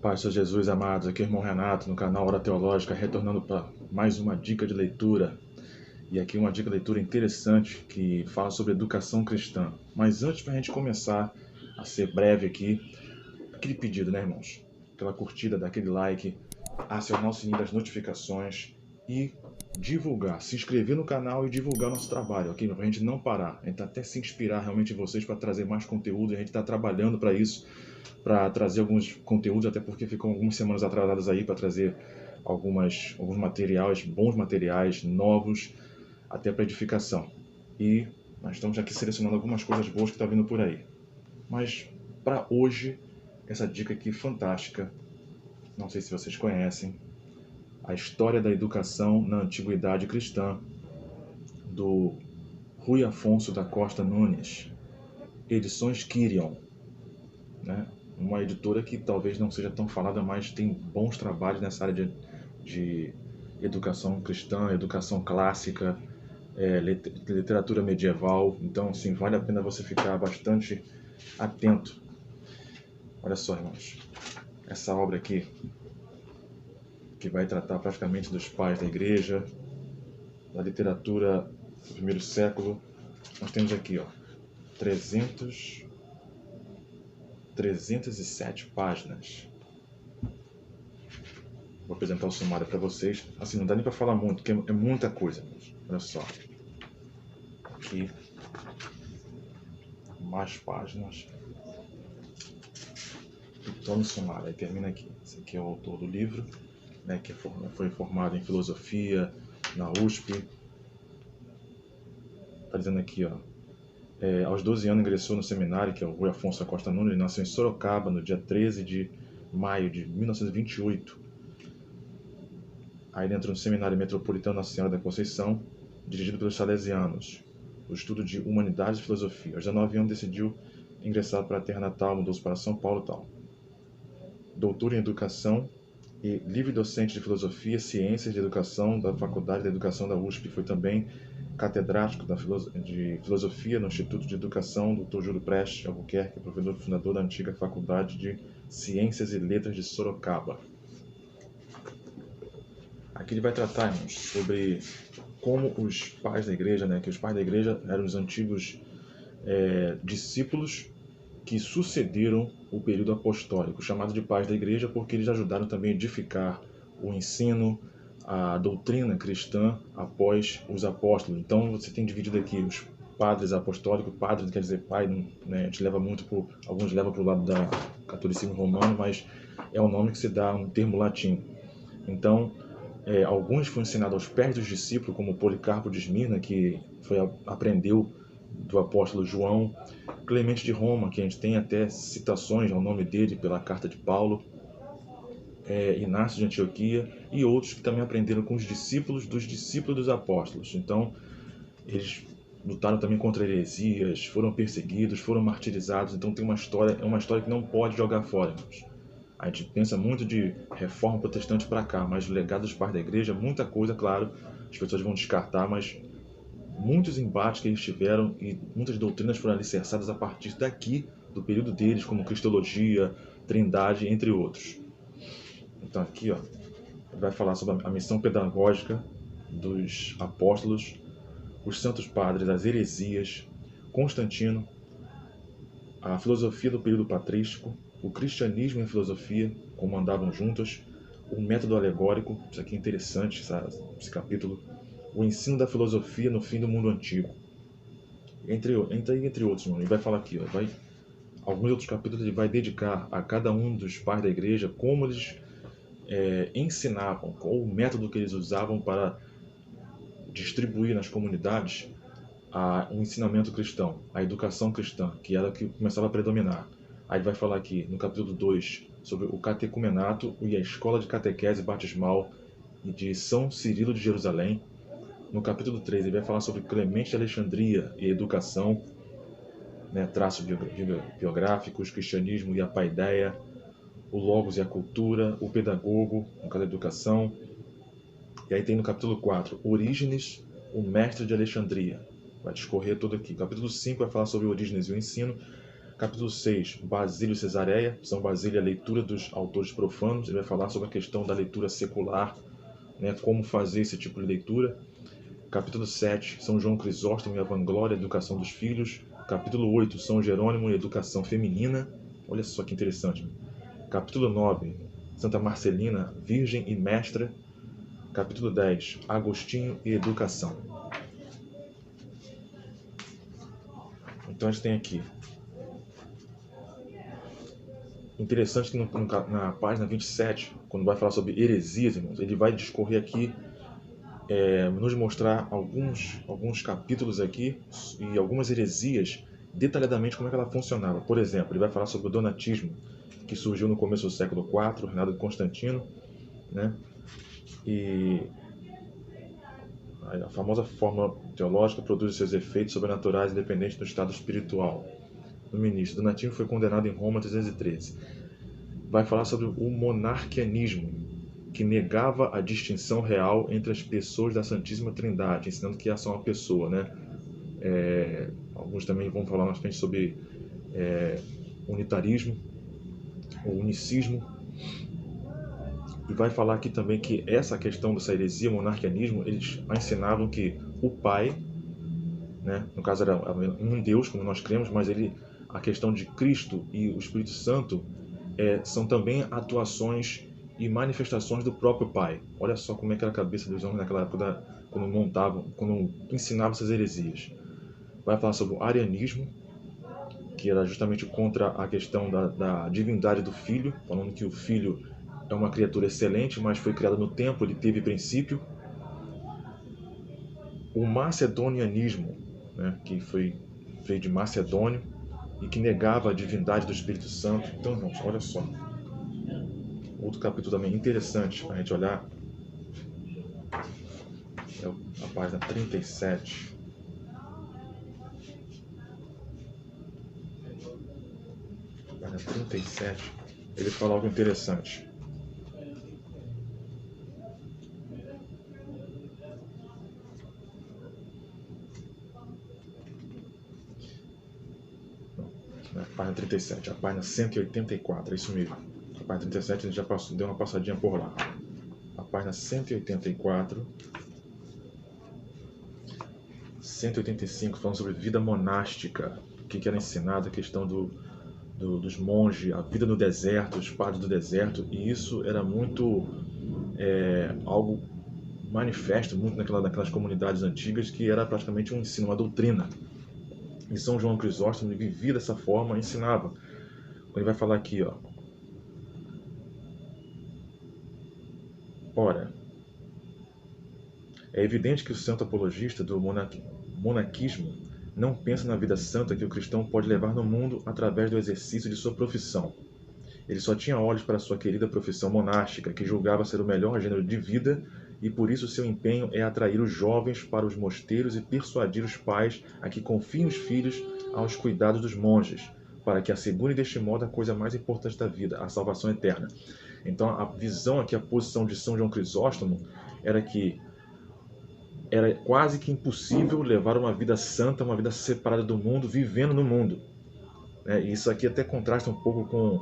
Paz do Jesus, amados, aqui é o irmão Renato, no canal Hora Teológica, retornando para mais uma dica de leitura. E aqui uma dica de leitura interessante que fala sobre educação cristã. Mas antes de a gente começar a ser breve aqui, aquele pedido, né, irmãos? Aquela curtida, daquele like, acionar o sininho das notificações e divulgar, se inscrever no canal e divulgar nosso trabalho, ok? Para a gente não parar, a gente até se inspirar realmente em vocês para trazer mais conteúdo, e a gente está trabalhando para isso, para trazer alguns conteúdos, até porque ficam algumas semanas atrasadas aí para trazer alguns materiais, bons materiais, novos, até para edificação. E nós estamos aqui selecionando algumas coisas boas que estão vindo por aí. Mas para hoje, essa dica aqui fantástica, não sei se vocês conhecem, a história da educação na antiguidade cristã, do Rui Afonso da Costa Nunes, Edições Quirion, né? Uma editora que talvez não seja tão falada, mas tem bons trabalhos nessa área de educação cristã, educação clássica, literatura medieval. Então, sim, vale a pena você ficar bastante atento. Olha só, irmãos, essa obra aqui, que vai tratar praticamente dos pais da igreja, da literatura do primeiro século. Nós temos aqui, ó, 307 páginas. Vou apresentar o sumário para vocês. Assim, não dá nem para falar muito, porque é muita coisa. Olha só. Aqui. Mais páginas. Então, no sumário, aí termina aqui. Esse aqui é o autor do livro, né, que foi formado em filosofia na USP. Está dizendo aqui, ó. Aos 12 anos ingressou no seminário, que é o Rui Afonso da Costa Nunes. Ele nasceu em Sorocaba, no dia 13 de maio de 1928. Aí ele entrou no Seminário Metropolitano Nossa Senhora da Conceição, dirigido pelos salesianos, o estudo de Humanidades e Filosofia. Aos 19 anos decidiu ingressar para a terra natal, mudou-se para São Paulo e tal. Doutor em Educação e livre docente de Filosofia, Ciências de Educação da Faculdade de Educação da USP. Foi também catedrático de Filosofia no Instituto de Educação Dr. Júlio Prestes Albuquerque, professor fundador da antiga Faculdade de Ciências e Letras de Sorocaba. Aqui ele vai tratar, irmãos, sobre como os pais da igreja, né, que os pais da igreja eram os antigos discípulos que sucederam o período apostólico, chamado de pais da igreja porque eles ajudaram também a edificar o ensino, a doutrina cristã após os apóstolos. Então você tem dividido aqui os padres apostólicos. Padre quer dizer pai, né? A gente leva muito alguns levam para o lado da catolicismo romano, mas é o nome que se dá um termo latim. Então alguns foram ensinados aos pés dos discípulos, como Policarpo de Esmirna, que aprendeu do apóstolo João, Clemente de Roma, que a gente tem até citações ao nome dele pela carta de Paulo, Inácio de Antioquia e outros que também aprenderam com os discípulos dos apóstolos. Então, eles lutaram também contra heresias, foram perseguidos, foram martirizados. Então é uma história que não pode jogar fora, irmãos. A gente pensa muito de reforma protestante para cá, mas o legado dos pais da igreja, muita coisa, claro, as pessoas vão descartar, mas muitos embates que eles tiveram e muitas doutrinas foram alicerçadas a partir daqui, do período deles, como Cristologia, Trindade, entre outros. Então aqui, ó, ele vai falar sobre a missão pedagógica dos apóstolos, os santos padres, as heresias, Constantino, a filosofia do período patrístico, o cristianismo e a filosofia, como andavam juntos, o método alegórico, isso aqui é interessante, esse capítulo, o ensino da filosofia no fim do mundo antigo, entre outros, mano. Ele vai falar aqui, ó, alguns outros capítulos ele vai dedicar a cada um dos pais da igreja como eles ensinavam, qual o método que eles usavam para distribuir nas comunidades o ensinamento cristão, a educação cristã, que era o que começava a predominar. Aí ele vai falar aqui, no capítulo 2, sobre o catecumenato e a escola de catequese batismal de São Cirilo de Jerusalém. No capítulo 3, ele vai falar sobre Clemente de Alexandria e educação, né, traços biográficos, cristianismo e a paideia, o logos e a cultura, o pedagogo, no caso da educação. E aí tem no capítulo 4, Orígenes, o mestre de Alexandria. Vai discorrer tudo aqui. No capítulo 5 vai falar sobre Orígenes e o ensino. Capítulo 6, Basílio e Cesareia. São Basílio, a leitura dos autores profanos. Ele vai falar sobre a questão da leitura secular, né, como fazer esse tipo de leitura. Capítulo 7, São João Crisóstomo e a vanglória e a educação dos filhos. Capítulo 8, São Jerônimo e a educação feminina. Olha só que interessante. Capítulo 9, Santa Marcelina, virgem e mestra. Capítulo 10, Agostinho e educação. Então a gente tem aqui. Interessante que na página 27, quando vai falar sobre heresias, irmãos, ele vai discorrer aqui, nos mostrar alguns capítulos aqui e algumas heresias, detalhadamente como é que ela funcionava. Por exemplo, ele vai falar sobre o donatismo, que surgiu no começo do século IV, reinado de Constantino, né? E a famosa fórmula teológica produz seus efeitos sobrenaturais independente do estado espiritual do ministro. Donatino foi condenado em Roma em 313. Vai falar sobre o monarquianismo, que negava a distinção real entre as pessoas da Santíssima Trindade, ensinando que é só uma pessoa, né? Alguns também vão falar mais frente sobre unitarismo, ou unicismo. E vai falar aqui também que essa questão dessa heresia, monarquianismo, eles ensinavam que o Pai, né, no caso era um Deus, como nós cremos, mas a questão de Cristo e o Espírito Santo são também atuações e manifestações do próprio Pai. Olha só como é que era a cabeça dos homens naquela época, quando ensinavam essas heresias. Vai falar sobre o arianismo, que era justamente contra a questão da divindade do Filho, falando que o Filho é uma criatura excelente, mas foi criada no tempo, ele teve princípio. O macedonianismo, né, que veio de Macedônio e que negava a divindade do Espírito Santo. Então, irmãos, olha só. Outro capítulo também interessante para a gente olhar é a página 37. Página 37, ele fala algo interessante. Página 37, a página 184, é isso mesmo. A página 37 a gente já deu uma passadinha por lá. A página 184, 185, falando sobre vida monástica, o que era ensinado, a questão dos monges, a vida no deserto, os padres do deserto, e isso era muito algo manifesto, muito naquelas comunidades antigas, que era praticamente um ensino, uma doutrina. E São João Crisóstomo vivia dessa forma, ensinava. Ele vai falar aqui, ó. Ora, é evidente que o santo apologista do monaquismo não pensa na vida santa que o cristão pode levar no mundo através do exercício de sua profissão. Ele só tinha olhos para sua querida profissão monástica, que julgava ser o melhor gênero de vida, e por isso seu empenho é atrair os jovens para os mosteiros e persuadir os pais a que confiem os filhos aos cuidados dos monges, para que assegure deste modo a coisa mais importante da vida, a salvação eterna. Então a visão aqui, a posição de São João Crisóstomo, era que era quase que impossível levar uma vida santa, uma vida separada do mundo, vivendo no mundo. E isso aqui até contrasta um pouco com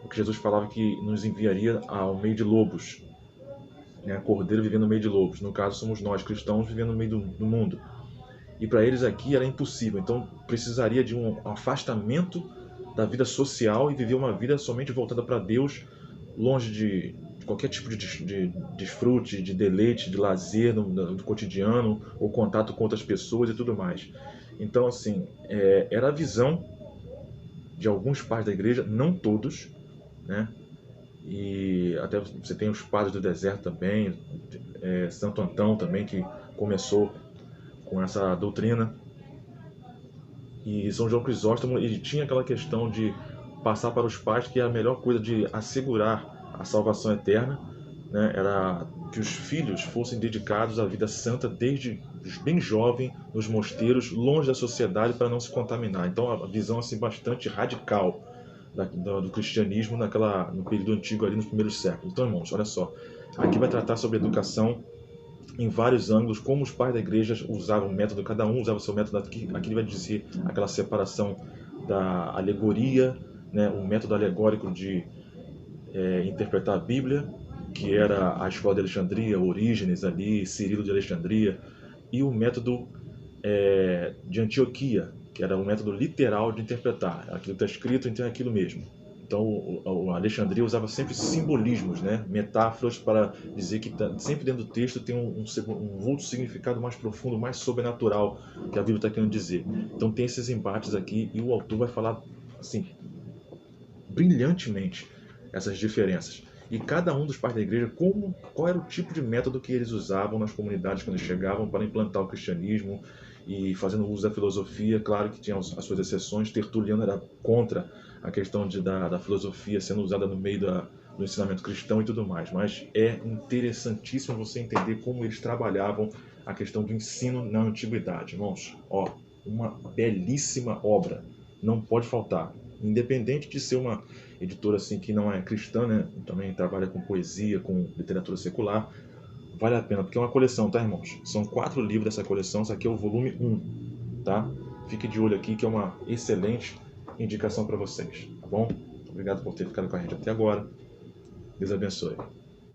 o que Jesus falava, que nos enviaria ao meio de lobos. Cordeiro vivendo no meio de lobos. No caso, somos nós, cristãos, vivendo no meio do mundo. E para eles aqui era impossível. Então, precisaria de um afastamento da vida social e viver uma vida somente voltada para Deus, longe de qualquer tipo de desfrute, de deleite, de lazer do cotidiano, ou contato com outras pessoas e tudo mais. Então, assim, era a visão de alguns pais da igreja, não todos, né? E até você tem os padres do deserto também, Santo Antão também, que começou com essa doutrina. E São João Crisóstomo, ele tinha aquela questão de passar para os pais que a melhor coisa de assegurar a salvação eterna, né, era que os filhos fossem dedicados à vida santa desde bem jovem, nos mosteiros, longe da sociedade, para não se contaminar. Então a visão assim bastante radical do cristianismo no período antigo, ali nos primeiros séculos. Então, irmãos, olha só, aqui vai tratar sobre educação em vários ângulos, como os pais da igreja usavam o método, cada um usava o seu método. Aqui ele vai dizer aquela separação da alegoria, né, o método alegórico de interpretar a Bíblia, que era a escola de Alexandria, Orígenes ali, Cirilo de Alexandria, e o método de Antioquia, que era um método literal de interpretar. Aquilo está escrito, então é aquilo mesmo. Então, o Alexandria usava sempre simbolismos, né? Metáforas para dizer que sempre dentro do texto tem um outro significado mais profundo, mais sobrenatural que a Bíblia está querendo dizer. Então, tem esses embates aqui e o autor vai falar assim brilhantemente essas diferenças. E cada um dos pais da igreja, qual era o tipo de método que eles usavam nas comunidades quando chegavam para implantar o cristianismo e fazendo uso da filosofia. Claro que tinha as suas exceções. Tertuliano era contra a questão da filosofia sendo usada no meio do ensinamento cristão e tudo mais. Mas é interessantíssimo você entender como eles trabalhavam a questão do ensino na antiguidade. Irmãos, ó, uma belíssima obra. Não pode faltar. Independente de ser uma editora assim que não é cristã, né? Também trabalha com poesia, com literatura secular, vale a pena, porque é uma coleção, tá, irmãos? São 4 livros dessa coleção, isso aqui é o volume 1, tá? Fique de olho aqui que é uma excelente indicação para vocês, tá bom? Obrigado por ter ficado com a gente até agora. Deus abençoe.